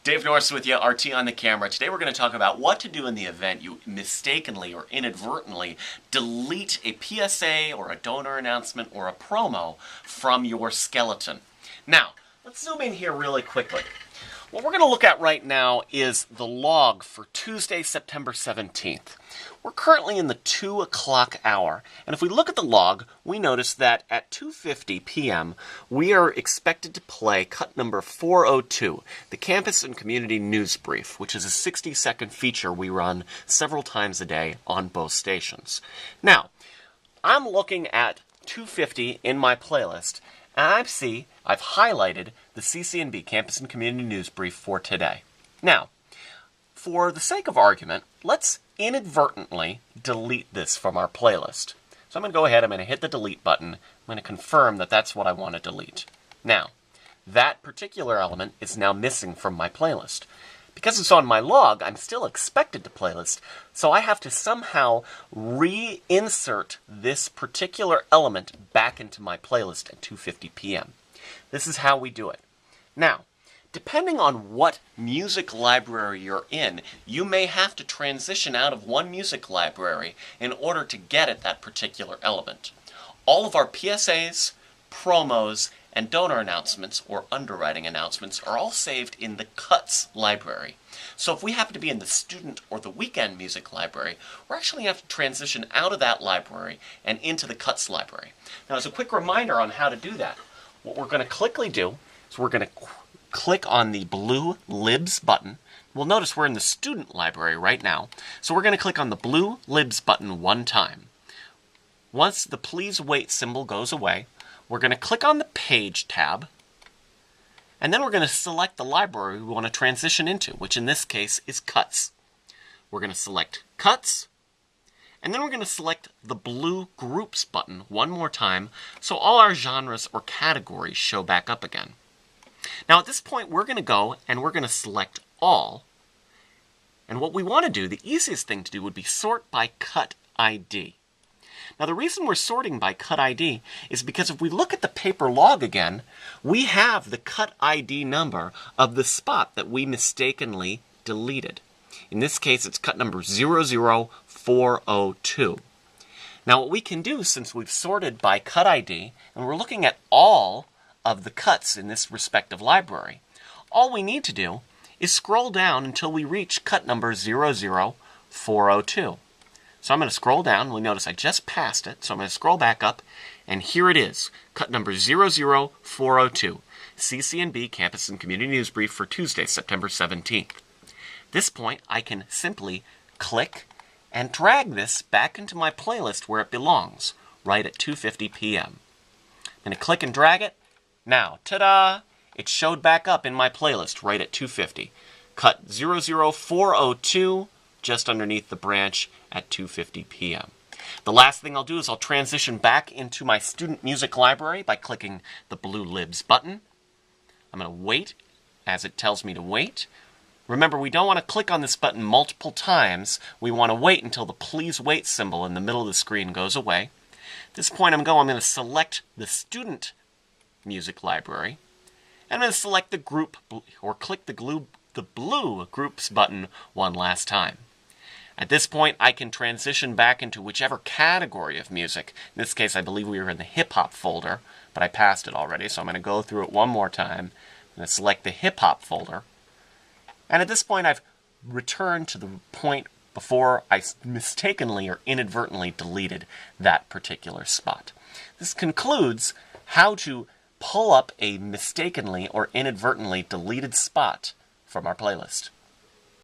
Dave Norris with you, RT on the camera. Today we're going to talk about what to do in the event you mistakenly or inadvertently delete a PSA or a donor announcement or a promo from your skeleton. Now, let's zoom in here really quickly. What we're going to look at right now is the log for Tuesday, September 17th. We're currently in the 2 o'clock hour, and if we look at the log, we notice that at 2:50 p.m., we are expected to play cut number 402, the Campus and Community News Brief, which is a 60-second feature we run several times a day on both stations. Now, I'm looking at 2:50 in my playlist, and I see I've highlighted the CC&B, Campus and Community News Brief, for today. Now, for the sake of argument, let's inadvertently delete this from our playlist. So I'm going to go ahead, I'm going to hit the delete button, I'm going to confirm that that's what I want to delete. Now, that particular element is now missing from my playlist. Because it's on my log, I'm still expected to playlist, so I have to somehow reinsert this particular element back into my playlist at 2:50 p.m. This is how we do it. Now, depending on what music library you're in, you may have to transition out of one music library in order to get at that particular element. All of our PSAs, promos, and donor announcements, or underwriting announcements, are all saved in the Cuts library. So if we happen to be in the student or the weekend music library, we're actually going to have to transition out of that library and into the Cuts library. Now, as a quick reminder on how to do that, what we're going to quickly do is we're going to click on the blue Libs button. We'll notice we're in the student library right now, so we're going to click on the blue Libs button one time. Once the please wait symbol goes away, we're going to click on the Page tab, and then we're going to select the library we want to transition into, which in this case is Cuts. We're going to select Cuts, and then we're going to select the blue Groups button one more time, so all our genres or categories show back up again. Now at this point, we're going to go and we're going to select All, and what we want to do, the easiest thing to do would be sort by Cut ID. Now, the reason we're sorting by Cut ID is because if we look at the paper log again, we have the Cut ID number of the spot that we mistakenly deleted. In this case, it's cut number 00402. Now, what we can do, since we've sorted by Cut ID, and we're looking at all of the cuts in this respective library, all we need to do is scroll down until we reach cut number 00402. So I'm going to scroll down, and we notice I just passed it, so I'm going to scroll back up, and here it is, cut number 00402, CC&B Campus and Community News Brief for Tuesday, September 17th. At this point, I can simply click and drag this back into my playlist where it belongs, right at 2:50 p.m. I'm going to click and drag it. Now, ta-da! It showed back up in my playlist right at 2:50. Cut 00402, just underneath the branch at 2:50 p.m. The last thing I'll do is I'll transition back into my student music library by clicking the blue Libs button. I'm going to wait as it tells me to wait. Remember, we don't want to click on this button multiple times. We want to wait until the please wait symbol in the middle of the screen goes away. At this point, I'm going to select the student music library. And I'm going to select the group, or click the blue Groups button one last time. At this point, I can transition back into whichever category of music. In this case, I believe we were in the hip-hop folder, but I passed it already, so I'm going to go through it one more time. I'm going to select the hip-hop folder. And at this point, I've returned to the point before I mistakenly or inadvertently deleted that particular spot. This concludes how to pull up a mistakenly or inadvertently deleted spot from our playlist.